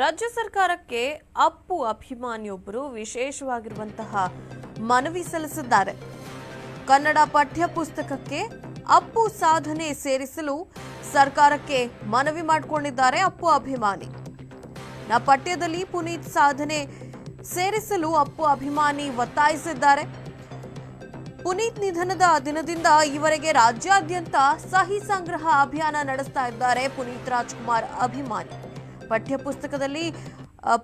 ರಾಜ್ಯ ಸರ್ಕಾರಕ್ಕೆ ಅಪ್ಪು ಅಭಿಮಾನಿಯೊಬ್ಬರು ವಿಶೇಷವಾಗಿರುವಂತಹ ಮನವಿ ಸಲ್ಲಿಸಿದ್ದಾರೆ. ಕನ್ನಡ ಪಠ್ಯ ಪುಸ್ತಕಕ್ಕೆ ಅಪ್ಪು ಸಾಧನೆ ಸೇರಿಸಲು ಸರ್ಕಾರಕ್ಕೆ ಮನವಿ ಮಾಡಿಕೊಂಡಿದ್ದಾರೆ ಅಪ್ಪು ಅಭಿಮಾನಿ. ಪಠ್ಯದಲ್ಲಿ ಪುನೀತ್ ಸಾಧನೆ ಸೇರಿಸಲು ಅಪ್ಪು ಅಭಿಮಾನಿ ಒತ್ತಾಯಿಸಿದ್ದಾರೆ. ಪುನೀತ್ ನಿಧನದ ದಿನದಿಂದ ಈವರೆಗೆ ರಾಜ್ಯಾದ್ಯಂತ ಸಹಿ ಸಂಗ್ರಹ ಅಭಿಯಾನ ನಡೆಸ್ತಾ ಇದ್ದಾರೆ ಪುನೀತ್ ರಾಜ್ಕುಮಾರ್ ಅಭಿಮಾನಿ. ಪಠ್ಯಪುಸ್ತಕದಲ್ಲಿ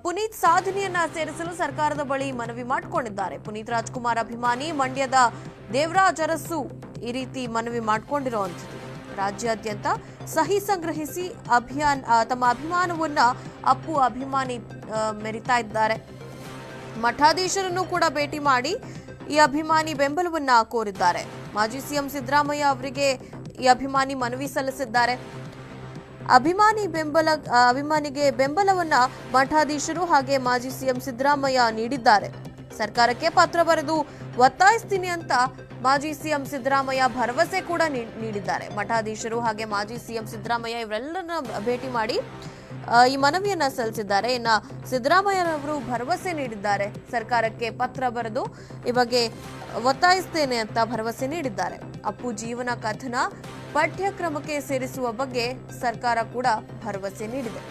ಪುನೀತ್ ಸಾಧನೆಯನ್ನ ಸೇರಿಸಲು ಸರ್ಕಾರದ ಬಳಿ ಮನವಿ ಮಾಡಿಕೊಂಡಿದ್ದಾರೆ. ಪುನೀತ್ ರಾಜ್ಕುಮಾರ್ ಅಭಿಮಾನಿ ಮಂಡ್ಯದ ದೇವರಾಜ್ ಅರಸು ಈ ರೀತಿ ಮನವಿ ಮಾಡಿಕೊಂಡಿರುವಂಥದ್ದು. ರಾಜ್ಯಾದ್ಯಂತ ಸಹಿ ಸಂಗ್ರಹಿಸಿ ತಮ್ಮ ಅಭಿಮಾನವನ್ನ ಅಪ್ಪು ಅಭಿಮಾನಿ ಮೆರಿತಾ ಇದ್ದಾರೆ. ಮಠಾಧೀಶರನ್ನು ಕೂಡ ಭೇಟಿ ಮಾಡಿ ಈ ಅಭಿಮಾನಿ ಬೆಂಬಲವನ್ನ ಕೋರಿದ್ದಾರೆ. ಮಾಜಿ ಸಿಎಂ ಸಿದ್ದರಾಮಯ್ಯ ಅವರಿಗೆ ಈ ಅಭಿಮಾನಿ ಮನವಿ ಸಲ್ಲಿಸಿದ್ದಾರೆ. ಅಭಿಮಾನಿಗೆ ಬೆಂಬಲವನ್ನ ಮಠಾಧೀಶರು ಹಾಗೆ ಮಾಜಿ ಸಿಎಂ ಸಿದ್ದರಾಮಯ್ಯ ನೀಡಿದ್ದಾರೆ. ಸರ್ಕಾರಕ್ಕೆ ಪತ್ರ ಬರೆದು ಒತ್ತಾಯಿಸ್ತೀನಿ ಅಂತ ಮಾಜಿ ಸಿಎಂ ಸಿದ್ದರಾಮಯ್ಯ ಭರವಸೆ ಕೂಡ ನೀಡಿದ್ದಾರೆ. ಮಠಾಧೀಶರು ಹಾಗೆ ಮಾಜಿ ಸಿಎಂ ಸಿದ್ದರಾಮಯ್ಯ ಇವರೆಲ್ಲರನ್ನ ಭೇಟಿ ಮಾಡಿ ಈ ಮನವಿಯನ್ನ ಸಲ್ಲಿಸಿದ್ದಾರೆ. ಇನ್ನು ಸಿದ್ದರಾಮಯ್ಯರವರು ಭರವಸೆ ನೀಡಿದ್ದಾರೆ. ಸರ್ಕಾರಕ್ಕೆ ಪತ್ರ ಬರೆದು ಈ ಬಗ್ಗೆ ಒತ್ತಾಯಿಸ್ತೇನೆ ಅಂತ ಭರವಸೆ ನೀಡಿದ್ದಾರೆ. ಅಪ್ಪು ಜೀವನ ಕಥನ ಪಠ್ಯಕ್ರಮಕ್ಕೆ ಸೇರಿಸುವ ಬಗ್ಗೆ ಸರ್ಕಾರ ಕೂಡ ಭರವಸೆ ನೀಡಿದೆ.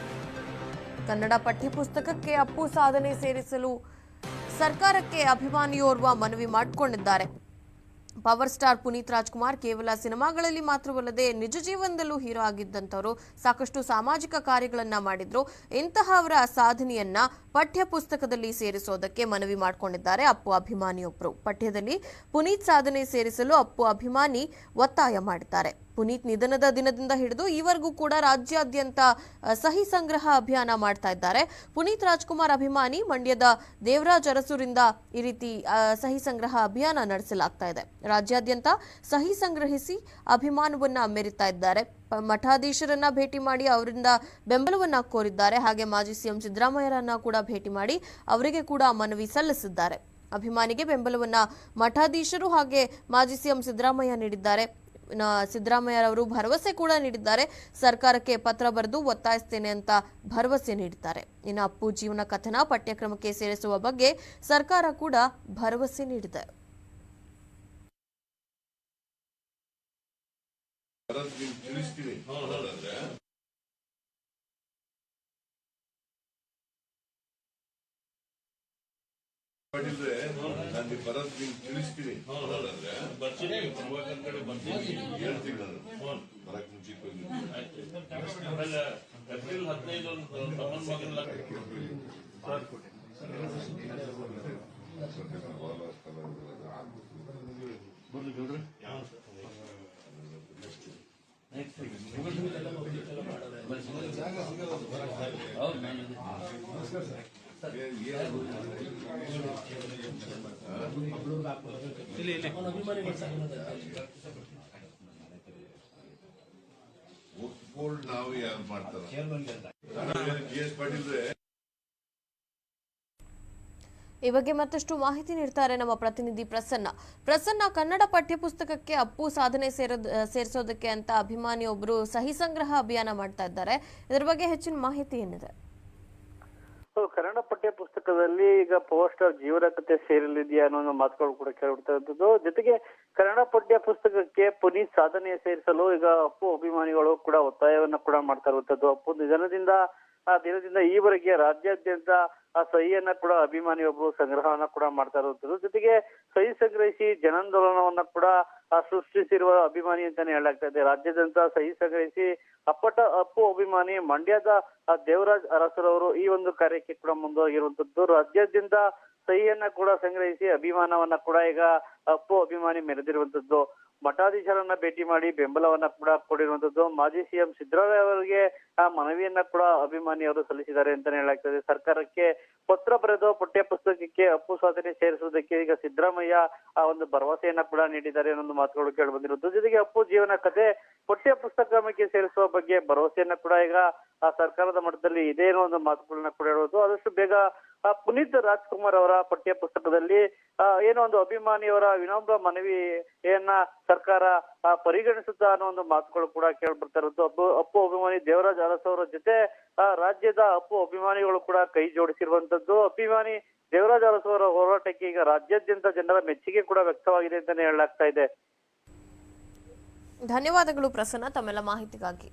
ಕನ್ನಡ ಪಠ್ಯಪುಸ್ತಕಕ್ಕೆ ಅಪ್ಪು ಸಾಧನೆ ಸೇರಿಸಲು ಸರ್ಕಾರಕ್ಕೆ ಅಭಿಮಾನಿಯೋರ್ವ ಮನವಿ ಮಾಡಿಕೊಂಡಿದ್ದಾರೆ. ಪವರ್ ಸ್ಟಾರ್ ಪುನೀತ್ ರಾಜ್ಕುಮಾರ್ ಕೇವಲ ಸಿನಿಮಾಗಳಲ್ಲಿ ಮಾತ್ರವಲ್ಲದೆ ನಿಜ ಜೀವನದಲ್ಲೂ ಹೀರೋ ಆಗಿದ್ದಂಥವರು. ಸಾಕಷ್ಟು ಸಾಮಾಜಿಕ ಕಾರ್ಯಗಳನ್ನ ಮಾಡಿದ್ರು. ಇಂತಹವರ ಸಾಧನೆಯನ್ನ ಪಠ್ಯ ಪುಸ್ತಕದಲ್ಲಿ ಸೇರಿಸೋದಕ್ಕೆ ಮನವಿ ಮಾಡಿಕೊಂಡಿದ್ದಾರೆ ಅಪ್ಪು ಅಭಿಮಾನಿಯೊಬ್ಬರು. ಪಠ್ಯದಲ್ಲಿ ಪುನೀತ್ ಸಾಧನೆ ಸೇರಿಸಲು ಅಪ್ಪು ಅಭಿಮಾನಿ ಒತ್ತಾಯ ಮಾಡಿದ್ದಾರೆ. ಪುನೀತ್ ನಿಧನದ ದಿನದಿಂದ ಹಿಡಿದು ಈವರೆಗೂ ಕೂಡ ರಾಜ್ಯಾದ್ಯಂತ ಸಹಿ ಸಂಗ್ರಹ ಅಭಿಯಾನ ಮಾಡ್ತಾ ಇದ್ದಾರೆ. ಪುನೀತ್ ರಾಜ್ಕುಮಾರ್ ಅಭಿಮಾನಿ ಮಂಡ್ಯದ ದೇವರಾಜ್ ಅರಸೂರಿಂದ ಈ ರೀತಿ ಸಹಿ ಸಂಗ್ರಹ ಅಭಿಯಾನ ನಡೆಸಲಾಗ್ತಾ ಇದೆ. ರಾಜ್ಯಾದ್ಯಂತ ಸಹಿ ಸಂಗ್ರಹಿಸಿ ಅಭಿಮಾನವನ್ನ ಮೆರಿತಾ ಇದ್ದಾರೆ. ಮಠಾಧೀಶರನ್ನ ಭೇಟಿ ಮಾಡಿ ಅವರಿಂದ ಬೆಂಬಲವನ್ನ ಕೋರಿದ್ದಾರೆ. ಹಾಗೆ ಮಾಜಿ ಸಿಎಂ ಸಿದ್ದರಾಮಯ್ಯರನ್ನ ಕೂಡ ಭೇಟಿ ಮಾಡಿ ಅವರಿಗೆ ಕೂಡ ಮನವಿ ಸಲ್ಲಿಸಿದ್ದಾರೆ. ಅಭಿಮಾನಿಗೆ ಬೆಂಬಲವನ್ನ ಮಠಾಧೀಶರು ಹಾಗೆ ಮಾಜಿ ಸಿಎಂ ಸಿದ್ದರಾಮಯ್ಯ ನೀಡಿದ್ದಾರೆ. ಸಿದ್ದರಾಮಯ್ಯರವರು ಭರವಸೆ ಕೂಡ ನೀಡಿದ್ದಾರೆ. ಸರ್ಕಾರಕ್ಕೆ ಪತ್ರ ಬರೆದು ಒತ್ತಾಯಿಸ್ತೇನೆ ಅಂತ ಭರವಸೆ ನೀಡಿದ್ದಾರೆ. ಇನ್ನು ಅಪ್ಪು ಜೀವನ ಕಥನ ಪಠ್ಯಕ್ರಮಕ್ಕೆ ಸೇರಿಸುವ ಬಗ್ಗೆ ಸರ್ಕಾರ ಕೂಡ ಭರವಸೆ ನೀಡಿದೆ. ನಾನು ಬರೋದು ತಿಳಿಸ್ತೀನಿ. ಹೇಳ್ತೀನಿ ನಾನು ಬರಕ್ ಮುಂಚಿತವಾಗಿ. ಏಪ್ರಿಲ್ 15 ನಾವು ಯಾರು ಮಾಡ್ತಾರೆ. ಈ ಬಗ್ಗೆ ಮತ್ತಷ್ಟು ಮಾಹಿತಿ ನೀಡ್ತಾರೆ ನಮ್ಮ ಪ್ರತಿನಿಧಿ ಪ್ರಸನ್ನ. ಕನ್ನಡ ಪಠ್ಯಪುಸ್ತಕಕ್ಕೆ ಅಪ್ಪು ಸಾಧನೆ ಸೇರಿಸೋದಕ್ಕೆ ಅಂತ ಅಭಿಮಾನಿಯೊಬ್ಬರು ಸಹಿ ಸಂಗ್ರಹ ಅಭಿಯಾನ ಮಾಡ್ತಾ ಇದ್ದಾರೆ. ಇದರ ಬಗ್ಗೆ ಹೆಚ್ಚಿನ ಮಾಹಿತಿ ಏನಿದೆ? ಕನ್ನಡ ಪಠ್ಯ ಪುಸ್ತಕದಲ್ಲಿ ಈಗ ಪವರ್ ಸ್ಟಾರ್ ಜೀವನ ಕಥೆ ಸೇರಲಿದೆಯಾ ಅನ್ನೋ ಮಾತುಗಳು ಕೂಡ ಕೇಳ್ಬಿಡ್ತಾ ಇದ್ದದ್ದು. ಜೊತೆಗೆ ಕನ್ನಡ ಪಠ್ಯ ಪುಸ್ತಕಕ್ಕೆ ಪುನೀತ್ ಸಾಧನೆ ಸೇರಿಸಲು ಈಗ ಅಪ್ಪು ಅಭಿಮಾನಿಗಳು ಕೂಡ ಒತ್ತಾಯವನ್ನ ಕೂಡ ಮಾಡ್ತಾ ಇರುವಂತದ್ದು. ಅಪ್ಪು ನಿಧನದಿಂದ ಈವರೆಗೆ ರಾಜ್ಯಾದ್ಯಂತ ಆ ಸಹಿಯನ್ನ ಕೂಡ ಅಭಿಮಾನಿಯೊಬ್ಬರು ಸಂಗ್ರಹವನ್ನ ಕೂಡ ಮಾಡ್ತಾ ಇರುವಂತದ್ದು. ಜೊತೆಗೆ ಸಹಿ ಸಂಗ್ರಹಿಸಿ ಜನಾಂದೋಲನವನ್ನ ಕೂಡ ಸೃಷ್ಟಿಸಿರುವ ಅಭಿಮಾನಿ ಅಂತಾನೆ ಹೇಳಲಾಗ್ತಾ ಇದೆ. ರಾಜ್ಯಾದ್ಯಂತ ಸಹಿ ಸಂಗ್ರಹಿಸಿ ಅಪ್ಪು ಅಭಿಮಾನಿ ಮಂಡ್ಯದ ದೇವರಾಜ್ ಅರಸರವರು ಈ ಒಂದು ಕಾರ್ಯಕ್ಕೆ ಕೂಡ ಮುಂದುವರೆಗಿರುವಂತದ್ದು. ರಾಜ್ಯಾದ್ಯಂತ ಸಹಿಯನ್ನ ಕೂಡ ಸಂಗ್ರಹಿಸಿ ಅಭಿಮಾನವನ್ನ ಕೂಡ ಈಗ ಅಪ್ಪು ಅಭಿಮಾನಿ ಮೆರೆದಿರುವಂತದ್ದು. ಮಠಾಧೀಶರನ್ನ ಭೇಟಿ ಮಾಡಿ ಬೆಂಬಲವನ್ನ ಕೂಡ ಕೊಡಿರುವಂತದ್ದು. ಮಾಜಿ ಸಿಎಂ ಸಿದ್ದರಾಮಯ್ಯ ಅವರಿಗೆ ಆ ಮನವಿಯನ್ನ ಕೂಡ ಅಭಿಮಾನಿಯವರು ಸಲ್ಲಿಸಿದ್ದಾರೆ ಅಂತಾನೆ ಹೇಳಲಾಗ್ತದೆ. ಸರ್ಕಾರಕ್ಕೆ ಪತ್ರ ಬರೆದು ಪಠ್ಯ ಪುಸ್ತಕಕ್ಕೆ ಅಪ್ಪು ಸಾಧನೆ ಸೇರಿಸುವುದಕ್ಕೆ ಈಗ ಸಿದ್ದರಾಮಯ್ಯ ಆ ಒಂದು ಭರವಸೆಯನ್ನ ಕೂಡ ನೀಡಿದ್ದಾರೆ ಅನ್ನೋ ಮಾತುಗಳು ಕೇಳಿ ಬಂದಿರುವುದು. ಜೊತೆಗೆ ಅಪ್ಪು ಜೀವನ ಕಥೆ ಪಠ್ಯ ಪುಸ್ತಕಕ್ಕೆ ಸೇರಿಸುವ ಬಗ್ಗೆ ಭರವಸೆಯನ್ನ ಕೂಡ ಈಗ ಆ ಸರ್ಕಾರದ ಮಟ್ಟದಲ್ಲಿ ಇದೇ ಅನ್ನೋ ಒಂದು ಮಾತುಗಳನ್ನ ಕೂಡ ಹೇಳುವುದು. ಆದಷ್ಟು ಬೇಗ ಪುನೀತ್ ರಾಜ್ಕುಮಾರ್ ಅವರ ಪಠ್ಯ ಪುಸ್ತಕದಲ್ಲಿ ಏನೋ ಒಂದು ಅಭಿಮಾನಿಯವರ ವಿನಮ್ರ ಮನವಿಯನ್ನ ಸರ್ಕಾರ ಪರಿಗಣಿಸುತ್ತಾ ಅನ್ನೋ ಒಂದು ಮಾತುಗಳು ಕೂಡ ಕೇಳ್ಬರ್ತಾ ಇರೋದು. ಅಪ್ಪು ಅಭಿಮಾನಿ ದೇವರಾಜ್ ಅರಸ್ ಅವರ ಜೊತೆ ರಾಜ್ಯದ ಅಪ್ಪು ಅಭಿಮಾನಿಗಳು ಕೂಡ ಕೈ ಜೋಡಿಸಿರುವಂತದ್ದು. ಅಭಿಮಾನಿ ದೇವರಾಜ್ ಅರಸ್ ಅವರ ಹೋರಾಟಕ್ಕೆ ಈಗ ರಾಜ್ಯಾದ್ಯಂತ ಜನರ ಮೆಚ್ಚುಗೆ ಕೂಡ ವ್ಯಕ್ತವಾಗಿದೆ ಅಂತಾನೆ ಹೇಳಲಾಗ್ತಾ ಇದೆ. ಧನ್ಯವಾದಗಳು ಪ್ರಸನ್ನ ತಮ್ಮೆಲ್ಲ ಮಾಹಿತಿಗಾಗಿ.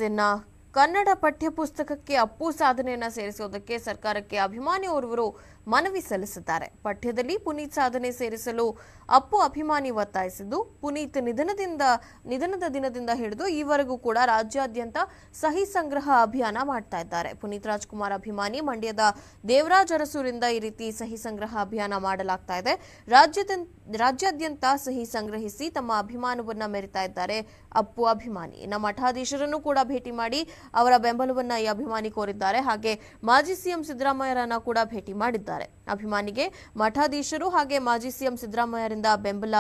ಇನ್ನ ಕನ್ನಡ ಪಠ್ಯಪುಸ್ತಕಕ್ಕೆ ಅಪ್ಪು ಸಾಧನೆಯನ್ನ ಸೇರಿಸುವುದಕ್ಕೆ ಸರ್ಕಾರಕ್ಕೆ ಅಭಿಮಾನಿ ಓರ್ವರು ಮನವಿ ಸಲ್ಲಿಸಿದ್ದಾರೆ. ಪಠ್ಯದಲ್ಲಿ ಪುನೀತ್ ಸಾಧನೆ ಸೇರಿಸಲು ಅಪ್ಪು ಅಭಿಮಾನಿ ಒತ್ತಾಯಿಸಿದ್ದು, ಪುನೀತ್ ನಿಧನದ ದಿನದಿಂದ ಹಿಡಿದು ಈವರೆಗೂ ಕೂಡ ರಾಜ್ಯಾದ್ಯಂತ ಸಹಿ ಸಂಗ್ರಹ ಅಭಿಯಾನ ಮಾಡ್ತಾ ಇದ್ದಾರೆ. ಪುನೀತ್ ರಾಜ್ಕುಮಾರ್ ಅಭಿಮಾನಿ ಮಂಡ್ಯದ ದೇವರಾಜ್ ಅರಸೂರಿಂದ ಈ ರೀತಿ ಸಹಿ ಸಂಗ್ರಹ ಅಭಿಯಾನ ಮಾಡಲಾಗ್ತಾ ಇದೆ. ರಾಜ್ಯಾದ್ಯಂತ ಸಹಿ ಸಂಗ್ರಹಿಸಿ ತಮ್ಮ ಅಭಿಮಾನವನ್ನ ಮೆರಿತಾ ಇದ್ದಾರೆ ಅಪ್ಪು ಅಭಿಮಾನಿ. ಇನ್ನು ಮಠಾಧೀಶರನ್ನು ಕೂಡ ಭೇಟಿ ಮಾಡಿ ಅವರ ಬೆಂಬಲವನ್ನ ಈ ಅಭಿಮಾನಿ ಕೋರಿದ್ದಾರೆ. ಹಾಗೆ ಮಾಜಿ ಸಿಎಂ ಸಿದ್ದರಾಮಯ್ಯರನ್ನ ಕೂಡ ಭೇಟಿ ಮಾಡಿದ್ದಾರೆ. ಅಭಿಮಾನಿಗೆ ಮಠಾಧೀಶರು ಹಾಗೆ ಮಾಜಿ ಸಿಎಂ ಸಿದ್ದರಾಮಯ್ಯರಿಂದ ಬೆಂಬಲ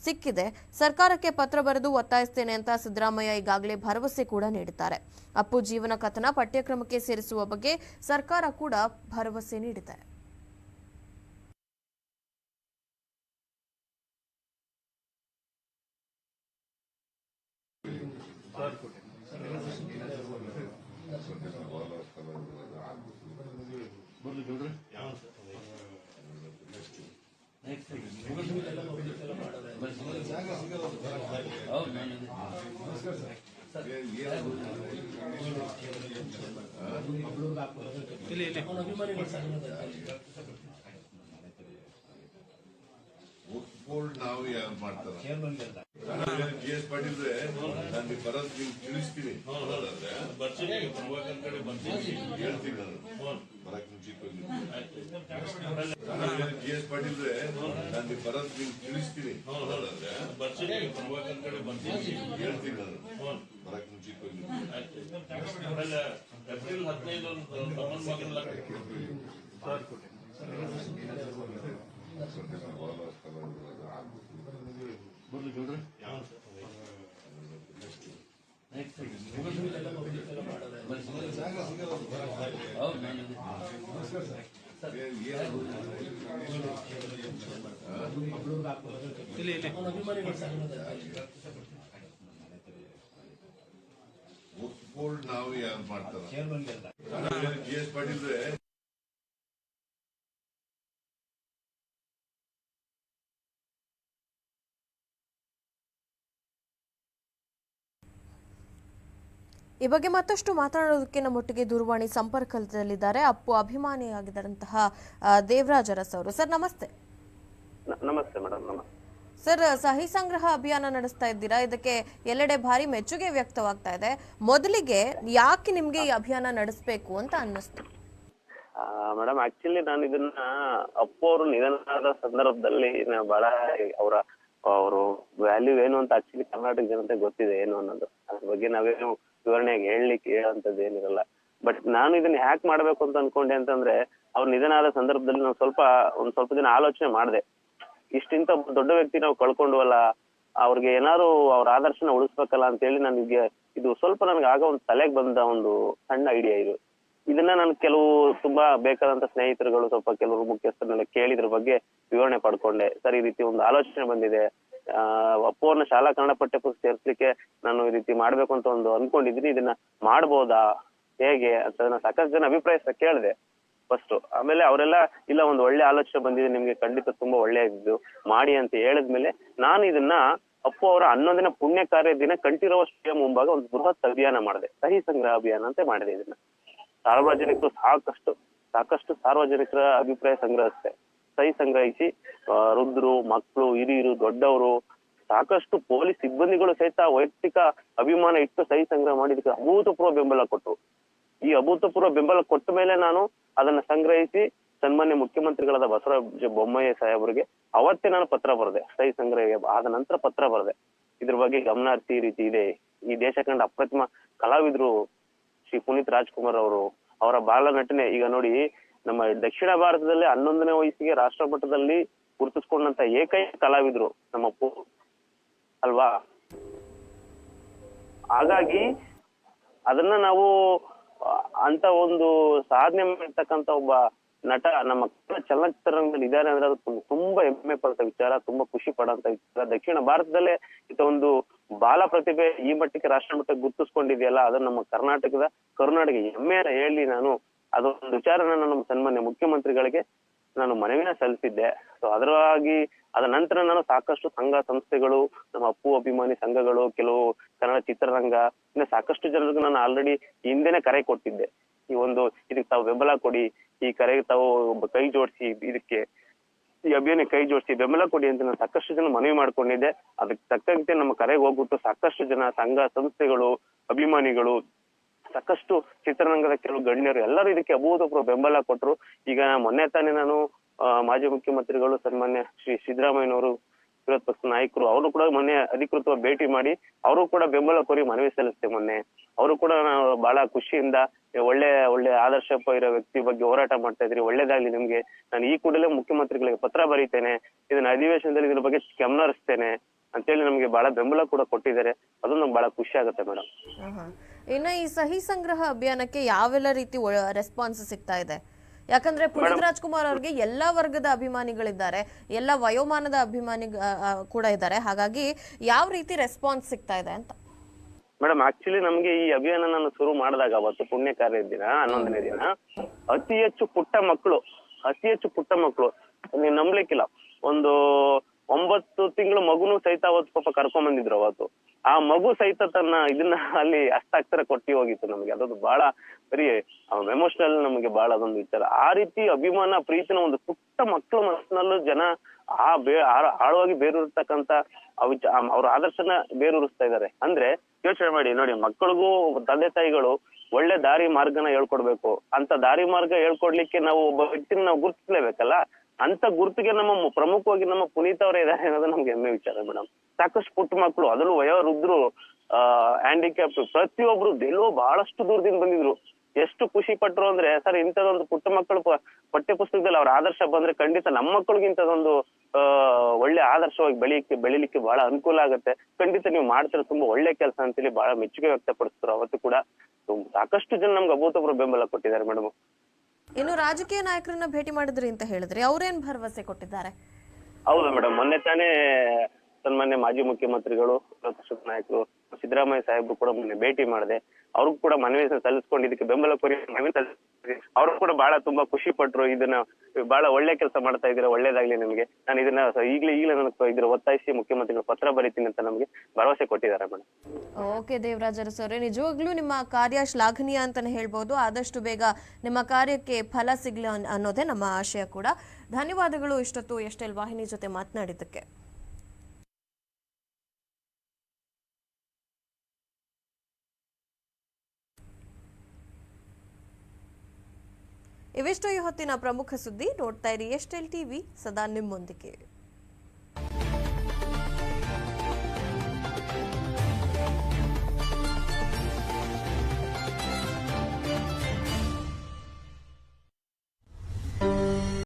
ಸಿಕ್ಕಿದೆ. ಸರ್ಕಾರಕ್ಕೆ ಪತ್ರ ಬರೆದು ಒತ್ತಾಯಿಸುತ್ತೇನೆ ಅಂತ ಸಿದ್ದರಾಮಯ್ಯ ಈಗಾಗಲೇ ಭರವಸೆ ಕೂಡ ನೀಡಿದ್ದಾರೆ. ಅಪ್ಪು ಜೀವನ ಕಥನ ಪಠ್ಯಕ್ರಮಕ್ಕೆ ಸೇರಿಸುವ ಬಗ್ಗೆ ಸರ್ಕಾರ ಕೂಡ ಭರವಸೆ ನೀಡಿದೆ. ನಾವು ಯಾರು ಮಾಡ್ತಾರ GS ಪಾಟೀಲ್ ನಾನು ಬರೋದು ನೀವು ತಿಳಿಸ್ತೀನಿ. ಹೇಳ್ತೀನಿ ನಾನು ಬರಕ್ ಮುಂಚೆ GS ಪಾಟೀಲ್ ನಾನು ಬರೋದು ನೀವು ತಿಳಿಸ್ತೀನಿ. ಹೇಳ್ತೀನಿ ನಾನು ಬರಕ್ ಮುಂಚೆ ಏಪ್ರಿಲ್ 15 ನಾವು ಯಾರು ಮಾಡ್ತಾರ GS ಪಾಟೀಲ್ ಈ ಬಗ್ಗೆ ಮತ್ತಷ್ಟು ಮಾತನಾಡೋದಕ್ಕೆ ನಮ್ಮೊಟ್ಟಿಗೆ ದೂರವಾಣಿ ಸಂಪರ್ಕದಲ್ಲಿದ್ದಾರೆ ಅಪ್ಪು ಅಭಿಮಾನಿಯಾಗಿದ್ದಂತಹ ದೇವರಾಜ್ ಅರಸ್ ಅವರು. ಸರ್ ನಮಸ್ತೆ. ನಮಸ್ತೆ ಮೇಡಮ್. ನಮಸ್ತೆ ಸರ್. ಸಹಿ ಸಂಗ್ರಹ ಅಭಿಯಾನ ನಡೆಸ್ತಾ ಇದ್ದೀರಾ, ಇದಕ್ಕೆ ಎಲ್ಲೆಡೆ ಭಾರಿ ಮೆಚ್ಚುಗೆ ವ್ಯಕ್ತವಾಗ್ತಾ ಇದೆ. ಮೊದಲಿಗೆ ಯಾಕೆ ನಿಮ್ಗೆ ಈ ಅಭಿಯಾನ ನಡೆಸಬೇಕು ಅಂತ ಅನ್ನಿಸ್ತು? ಮೇಡಮ್ ಆಕ್ಚುಲಿ ನಾನು ಇದನ್ನ ಅಪ್ಪು ಅವರು ನಿಧನದ ಸಂದರ್ಭದಲ್ಲಿ ಬಹಳ ಅವರು ವ್ಯಾಲ್ಯೂ ಏನು ಅಂತ ಆಕ್ಚುಲಿ ಕರ್ನಾಟಕ ಜನತೆ ಗೊತ್ತಿದೆ ಏನು ಅನ್ನೋದು. ಅದ್ರ ಬಗ್ಗೆ ನಾವೇನು ವಿವರಣೆಗೆ ಹೇಳೋಂಥದ್ದು ಏನಿರಲ್ಲ. ಬಟ್ ನಾನು ಇದನ್ನ ಹ್ಯಾಕ್ ಮಾಡ್ಬೇಕು ಅಂತ ಅನ್ಕೊಂಡೆ ಅಂತಂದ್ರೆ ಅವ್ರ ನಿಧನ ಆದ ಸಂದರ್ಭದಲ್ಲಿ ನಾವು ಒಂದ್ ಸ್ವಲ್ಪ ದಿನ ಆಲೋಚನೆ ಮಾಡಿದೆ. ಇಷ್ಟಿಂತ ದೊಡ್ಡ ವ್ಯಕ್ತಿ ನಾವು ಕಳ್ಕೊಂಡ್ವಲ್ಲ, ಅವ್ರಿಗೆ ಏನಾದ್ರು ಅವ್ರ ಆದರ್ಶನ ಉಳಿಸ್ಬೇಕಲ್ಲ ಅಂತ ಹೇಳಿ ನನಗೆ ಇದು ಸ್ವಲ್ಪ ನನಗೆ ಆಗ ಒಂದು ತಲೆಗೆ ಬಂದ ಒಂದು ಸಣ್ಣ ಐಡಿಯಾ ಇದು. ಇದನ್ನ ನಾನು ಕೆಲವು ತುಂಬಾ ಬೇಕಾದಂತ ಸ್ನೇಹಿತರುಗಳು ಸ್ವಲ್ಪ ಕೆಲವರು ಮುಖ್ಯಸ್ಥರನ್ನೆಲ್ಲ ಕೇಳಿದ್ರ ಬಗ್ಗೆ ವಿವರಣೆ ಪಡ್ಕೊಂಡೆ. ಸರ್ ಈ ರೀತಿ ಒಂದು ಆಲೋಚನೆ ಬಂದಿದೆ, ಅಪ್ಪು ಅವ್ರನ್ನ ಶಾಲಾ ಕನ್ನಡ ಪಠ್ಯ ಪುಸ್ತಕ ಸೇರ್ಸ್ಲಿಕ್ಕೆ ನಾನು ಈ ರೀತಿ ಮಾಡ್ಬೇಕು ಅಂತ ಒಂದು ಅನ್ಕೊಂಡಿದೀನಿ, ಇದನ್ನ ಮಾಡ್ಬೋದಾ ಹೇಗೆ ಅಂತ ಸಾಕಷ್ಟು ಜನ ಅಭಿಪ್ರಾಯ ಕೇಳಿದೆ ಫಸ್ಟ್. ಆಮೇಲೆ ಅವರೆಲ್ಲ ಇಲ್ಲ ಒಂದು ಒಳ್ಳೆ ಆಲೋಚನೆ ಬಂದಿದೆ ನಿಮ್ಗೆ, ಖಂಡಿತ ತುಂಬಾ ಒಳ್ಳೆಯದು ಮಾಡಿ ಅಂತ ಹೇಳಿದ್ಮೇಲೆ ನಾನು ಇದನ್ನ ಅಪ್ಪು ಅವರ 11ನೇ ಪುಣ್ಯ ಕಾರ್ಯ ದಿನ ಕಂಠೀರವ ಸ್ಟೇಡಿಯಂ ಮುಂಭಾಗ ಒಂದು ಬೃಹತ್ ಅಭಿಯಾನ ಮಾಡಿದೆ, ಸಹಿ ಸಂಗ್ರಹ ಅಭಿಯಾನ ಅಂತ ಮಾಡಿದೆ. ಇದನ್ನ ಸಾರ್ವಜನಿಕರು ಸಾಕಷ್ಟು ಸಾರ್ವಜನಿಕರ ಅಭಿಪ್ರಾಯ ಸಂಗ್ರಹಿಸಿದೆ. ಸಹಿ ಸಂಗ್ರಹಿಸಿ ವೃದ್ಧರು, ಮಕ್ಕಳು, ಹಿರಿಯರು, ದೊಡ್ಡವರು, ಸಾಕಷ್ಟು ಪೊಲೀಸ್ ಸಿಬ್ಬಂದಿಗಳು ಸಹಿತ ವೈಯಕ್ತಿಕ ಅಭಿಮಾನ ಇಟ್ಟು ಸಹಿ ಸಂಗ್ರಹ ಮಾಡಿದಕ್ಕೆ ಅಭೂತಪೂರ್ವ ಬೆಂಬಲ ಕೊಟ್ಟರು. ಈ ಅಭೂತಪೂರ್ವ ಬೆಂಬಲ ಕೊಟ್ಟ ಮೇಲೆ ನಾನು ಅದನ್ನ ಸಂಗ್ರಹಿಸಿ ಸನ್ಮಾನ್ಯ ಮುಖ್ಯಮಂತ್ರಿಗಳಾದ ಬಸವರಾಜ ಬೊಮ್ಮಾಯಿ ಸಾಹೇಬರಿಗೆ ಅವತ್ತೇ ನಾನು ಪತ್ರ ಬರೆದೆ. ಸಹಿ ಸಂಗ್ರಹ ಆದ ನಂತರ ಪತ್ರ ಬರೆದೆ, ಇದ್ರ ಬಗ್ಗೆ ಗಮನ ಹರಿಸಿ ಈ ರೀತಿ ಇದೆ. ಈ ದೇಶ ಕಂಡ ಅಪ್ರತಿಮ ಕಲಾವಿದ್ರು ಶ್ರೀ ಪುನೀತ್ ರಾಜ್ಕುಮಾರ್ ಅವರು, ಅವರ ಬಾಲ ನಟನೆ ಈಗ ನೋಡಿ ನಮ್ಮ ದಕ್ಷಿಣ ಭಾರತದಲ್ಲಿ 11ನೇ ವಯಸ್ಸಿಗೆ ರಾಷ್ಟ್ರ ಮಟ್ಟದಲ್ಲಿ ಗುರುತಿಸ್ಕೊಂಡಂತ ಏಕೈಕ ಕಲಾವಿದ್ರು ನಮ್ಮ ಅಪ್ಪು ಅಲ್ವಾ. ಹಾಗಾಗಿ ಅದನ್ನ ನಾವು ಅಂತ ಒಂದು ಸಾಧನೆ ಮಾಡಿರ್ತಕ್ಕಂತ ಒಬ್ಬ ನಟ ನಮ್ಮ ಚಲನಚಿತ್ರರಂಗದಲ್ಲಿ ಇದ್ದಾರೆ ಅಂದ್ರೆ ಅದು ತುಂಬಾ ಹೆಮ್ಮೆ ಪಡುವಂತ ವಿಚಾರ, ತುಂಬಾ ಖುಷಿ ಪಡುವಂತ ವಿಚಾರ. ದಕ್ಷಿಣ ಭಾರತದಲ್ಲೇ ಇಂತ ಒಂದು ಬಾಲ ಪ್ರತಿಭೆ ಈ ಮಟ್ಟಕ್ಕೆ ರಾಷ್ಟ್ರ ಮಟ್ಟಕ್ಕೆ ಗುರುತಿಸ್ಕೊಂಡಿದೆಯಲ್ಲ, ಅದು ನಮ್ಮ ಕರ್ನಾಟಕ ಹೆಮ್ಮೆಯ ಹೇಳಿ ನಾನು ಅದೊಂದು ವಿಚಾರನ ನಮ್ಮ ಸನ್ಮಾನ್ಯ ಮುಖ್ಯಮಂತ್ರಿಗಳಿಗೆ ನಾನು ಮನವಿನ ಸಲ್ಲಿಸಿದ್ದೆ. ಸೊ ಅದರಾಗಿ ಅದ ನಂತರ ನಾನು ಸಾಕಷ್ಟು ಸಂಘ ಸಂಸ್ಥೆಗಳು, ನಮ್ಮ ಅಪ್ಪು ಅಭಿಮಾನಿ ಸಂಘಗಳು, ಕೆಲವು ಕನ್ನಡ ಚಿತ್ರರಂಗ, ಇನ್ನು ಸಾಕಷ್ಟು ಜನರಿಗೂ ನಾನು ಆಲ್ರೆಡಿ ಹಿಂದೆನೆ ಕರೆ ಕೊಟ್ಟಿದ್ದೆ. ಈ ಒಂದು ಇದಕ್ಕೆ ತಾವು ಬೆಂಬಲ ಕೊಡಿ, ಈ ಕರೆಗೆ ತಾವು ಕೈ ಜೋಡಿಸಿ, ಇದಕ್ಕೆ ಈ ಅಭಿಯಾನ ಕೈ ಜೋಡಿಸಿ ಬೆಂಬಲ ಕೊಡಿ ಅಂತ ನಾನು ಸಾಕಷ್ಟು ಜನ ಮನವಿ ಮಾಡ್ಕೊಂಡಿದ್ದೆ. ಅದಕ್ಕೆ ತಕ್ಕಂತೆ ನಮ್ಮ ಕರೆಗೆ ಹೋಗ್ಬಿಟ್ಟು ಸಾಕಷ್ಟು ಜನ ಸಂಘ ಸಂಸ್ಥೆಗಳು, ಅಭಿಮಾನಿಗಳು, ಸಾಕಷ್ಟು ಚಿತ್ರರಂಗದ ಕೆಲವು ಗಣ್ಯರು ಎಲ್ಲರೂ ಇದಕ್ಕೆ ಅಭೂತಪೂರ್ವ ಬೆಂಬಲ ಕೊಟ್ಟರು. ಈಗ ಮೊನ್ನೆ ತಾನೇ ನಾನು ಮಾಜಿ ಮುಖ್ಯಮಂತ್ರಿಗಳು ಸನ್ಮಾನ್ಯ ಶ್ರೀ ಸಿದ್ದರಾಮಯ್ಯನವರು, ವಿರೋಧ ಪಕ್ಷದ ನಾಯಕರು, ಅವರು ಕೂಡ ಮೊನ್ನೆ ಅಧಿಕೃತವಾಗಿ ಭೇಟಿ ಮಾಡಿ ಅವರು ಕೂಡ ಬೆಂಬಲ ಕೋರಿ ಮನವಿ ಸಲ್ಲಿಸಿದೆ. ಮೊನ್ನೆ ಅವರು ಕೂಡ ಬಹಳ ಖುಷಿಯಿಂದ ಒಳ್ಳೆ ಆದರ್ಶ ಇರೋ ವ್ಯಕ್ತಿ ಬಗ್ಗೆ ಹೋರಾಟ ಮಾಡ್ತಾ ಇದ್ರಿ, ಒಳ್ಳೇದಾಗ್ಲಿ ನಿಮ್ಗೆ, ನಾನು ಈ ಕೂಡಲೇ ಮುಖ್ಯಮಂತ್ರಿಗಳಿಗೆ ಪತ್ರ ಬರೀತೇನೆ, ಇದನ್ನ ಅಧಿವೇಶನದಲ್ಲಿ ಇದ್ರ ಬಗ್ಗೆ ಗಮನ ಹರಿಸ್ತೇನೆ ಅಂತೇಳಿ ನಮ್ಗೆ ಬಹಳ ಬೆಂಬಲ ಕೂಡ ಕೊಟ್ಟಿದ್ದಾರೆ. ಅದು ನಮ್ಗೆ ಬಹಳ ಖುಷಿ ಆಗುತ್ತೆ ಮೇಡಮ್. ಇನ್ನ ಈ ಸಹಿ ಸಂಗ್ರಹ ಅಭಿಯಾನಕ್ಕೆ ಯಾವೆಲ್ಲ ರೀತಿ ರೆಸ್ಪಾನ್ಸ್ ಸಿಗ್ತಾ ಇದೆ? ಯಾಕಂದ್ರೆ ಪುನೀತ್ ರಾಜ್ಕುಮಾರ್ ಅವ್ರಿಗೆ ಎಲ್ಲಾ ವರ್ಗದ ಅಭಿಮಾನಿಗಳಿದ್ದಾರೆ, ಎಲ್ಲ ವಯೋಮಾನದ ಅಭಿಮಾನಿ ಕೂಡ ಇದ್ದಾರೆ. ಹಾಗಾಗಿ ಯಾವ ರೀತಿ ರೆಸ್ಪಾನ್ಸ್ ಸಿಗ್ತಾ ಇದೆ ಅಂತ? ಮೇಡಮ್ ಆಕ್ಚುಲಿ ನಮ್ಗೆ ಈ ಅಭಿಯಾನ ನಾನು ಶುರು ಮಾಡಿದಾಗ ಅವತ್ತು ಪುಣ್ಯ ಕಾರ್ಯದ ದಿನ 11ನೇ ದಿನ ಅತಿ ಹೆಚ್ಚು ಪುಟ್ಟ ಮಕ್ಕಳು ನೀವು ನಂಬ್ಲಿಕ್ಕಿಲ್ಲ, ಒಂದು 9 ತಿಂಗಳು ಮಗುನು ಸಹಿತ ಅವತ್ತು ಪಾಪ ಕರ್ಕೊಂಡ್ ಬಂದಿದ್ರು. ಅವತ್ತು ಆ ಮಗು ಸಹಿತ ತನ್ನ ಇದನ್ನ ಅಲ್ಲಿ ಹಸ್ತಾಕ್ಷರ ಕೊಟ್ಟಿ ಹೋಗಿತ್ತು ನಮ್ಗೆ. ಅದೊಂದು ಬಹಳ ಬರೀ ಎಮೋಷನಲ್ ನಮ್ಗೆ ಬಹಳ ಅದೊಂದು ವಿಚಾರ. ಆ ರೀತಿ ಅಭಿಮಾನ ಪ್ರೀತಿನ ಒಂದು ಪುಟ್ಟ ಮಕ್ಕಳ ಮನಸ್ಸಿನಲ್ಲೂ ಜನ ಆಳವಾಗಿ ಬೇರೂರ್ತಕ್ಕಂತ ಅವ್ರ ಆದರ್ಶನ ಬೇರೂರಿಸ್ತಾ ಇದ್ದಾರೆ. ಅಂದ್ರೆ ಯೋಚನೆ ಮಾಡಿ ನೋಡಿ, ಮಕ್ಕಳಿಗೂ ತಂದೆ ತಾಯಿಗಳು ಒಳ್ಳೆ ದಾರಿ ಮಾರ್ಗನ ಹೇಳ್ಕೊಡ್ಬೇಕು. ಅಂತ ದಾರಿ ಮಾರ್ಗ ಹೇಳ್ಕೊಡ್ಲಿಕ್ಕೆ ನಾವು ಒಬ್ಬ ವ್ಯಕ್ತಿನ ನಾವು ಗುರುತಿಸ್ಲೇಬೇಕಲ್ಲ. ಅಂತ ಗುರುತಿಗೆ ನಮ್ಮ ಪ್ರಮುಖವಾಗಿ ನಮ್ಮ ಪುನೀತ್ ಅವರೇ ಇದ್ದಾರೆ ಅನ್ನೋದು ನಮ್ಗೆ ಹೆಮ್ಮೆ ವಿಚಾರ ಮೇಡಮ್. ಸಾಕಷ್ಟು ಪುಟ್ಟ ಮಕ್ಕಳು, ಅದರಲ್ಲೂ ವಯೋವೃದ್ಧರು, ಹ್ಯಾಂಡಿಕ್ಯಾಪ್, ಪ್ರತಿಯೊಬ್ರು ಎಲ್ಲೋ ಬಹಳಷ್ಟು ದೂರದಿಂದ ಬಂದಿದ್ರು. ಎಷ್ಟು ಖುಷಿ ಪಟ್ರು ಅಂದ್ರೆ, ಸರ್ ಇಂಥದೊಂದು ಪುಟ್ಟ ಮಕ್ಕಳು ಪಠ್ಯ ಪುಸ್ತಕದಲ್ಲಿ ಅವ್ರ ಆದರ್ಶ ಬಂದ್ರೆ ಖಂಡಿತ ನಮ್ಮ ಮಕ್ಕಳಿಗೆ ಇಂಥದೊಂದು ಒಳ್ಳೆ ಆದರ್ಶವಾಗಿ ಬೆಳಿಲಿಕ್ಕೆ ಬಹಳ ಅನುಕೂಲ ಆಗುತ್ತೆ. ಖಂಡಿತ ನೀವು ಮಾಡ್ತಿರೋ ತುಂಬಾ ಒಳ್ಳೆ ಕೆಲಸ ಅಂತೇಳಿ ಬಹಳ ಮೆಚ್ಚುಗೆ ವ್ಯಕ್ತಪಡಿಸ್ತಾರೆ. ಅವತ್ತು ಕೂಡ ಸಾಕಷ್ಟು ಜನ ನಮ್ಗೆ ಅಭೂತಪೂರ್ವ ಬೆಂಬಲ ಕೊಟ್ಟಿದ್ದಾರೆ ಮೇಡಮ್. ಇನ್ನು ರಾಜಕೀಯ ನಾಯಕರನ್ನ ಭೇಟಿ ಮಾಡಿದ್ರಿ ಅಂತ ಹೇಳಿದ್ರೆ ಅವ್ರೇನ್ ಭರವಸೆ ಕೊಟ್ಟಿದ್ದಾರೆ? ಹೌದು ಮೇಡಮ್, ಮೊನ್ನೆ ತಾನೇ ಸನ್ಮಾನ್ಯ ಮಾಜಿ ಮುಖ್ಯಮಂತ್ರಿಗಳು, ವಿರೋಧ ಪಕ್ಷದ ನಾಯಕರು ಸಿದ್ದರಾಮಯ್ಯ ಸಾಹೇಬ್ರು ಕೂಡ ಮೊನ್ನೆ ಭೇಟಿ ಮಾಡಿದೆ. ಅವ್ರಿಗೂ ಕೂಡ ಮನವಿ ಸಲ್ಲಿಸ್ಕೊಂಡು ಇದಕ್ಕೆ ಬೆಂಬಲ ಕೋರಿ ಮನವಿ ಸಲ್ಲಿಸಿದೆ. ಅವರು ಕೂಡ ಬಹಳ ತುಂಬಾ ಖುಷಿ ಪಟ್ರು. ಇದನ್ನ ಬಹಳ ಒಳ್ಳೆ ಕೆಲಸ ಮಾಡ್ತಾ ಇದ್ದೀರಾ, ಒಳ್ಳೇದಾಗ್ಲಿ ನಿಮ್ಗೆ, ನಾನು ಇದನ್ನ ಈಗಲೇ ನನಗೆ ಇದ್ರ ಒತ್ತಾಯಿಸಿ ಮುಖ್ಯಮಂತ್ರಿಗಳು ಪತ್ರ ಬರೀತೀನಿ ಅಂತ ನಮ್ಗೆ ಭರವಸೆ ಕೊಟ್ಟಿದ್ದಾರೆ ಮೇಡಮ್. ಓಕೆ ದೇವರಾಜ್ ಅರಸು ಅವರೇ, ನಿಜವಾಗ್ಲೂ ನಿಮ್ಮ ಕಾರ್ಯ ಶ್ಲಾಘನೀಯ ಅಂತಾನೆ ಹೇಳ್ಬೋದು. ಆದಷ್ಟು ಬೇಗ ನಿಮ್ಮ ಕಾರ್ಯಕ್ಕೆ ಫಲ ಸಿಗ್ಲಿ ಅನ್ನೋದೇ ನಮ್ಮ ಆಶಯ ಕೂಡ. ಧನ್ಯವಾದಗಳು ಇಷ್ಟೊತ್ತು ಎಷ್ಟೆಲ್ ವಾಹಿನಿ ಜೊತೆ ಮಾತನಾಡಿದ್ದಕ್ಕೆ. ಇವಿಷ್ಟು ಈ ಹೊತ್ತಿನ ಪ್ರಮುಖ ಸುದ್ದಿ. ನೋಡ್ತಾ ಇರಿ ಎಷ್ಟೆಲ್ ಟಿವಿ, ಸದಾ ನಿಮ್ಮೊಂದಿಗೆ.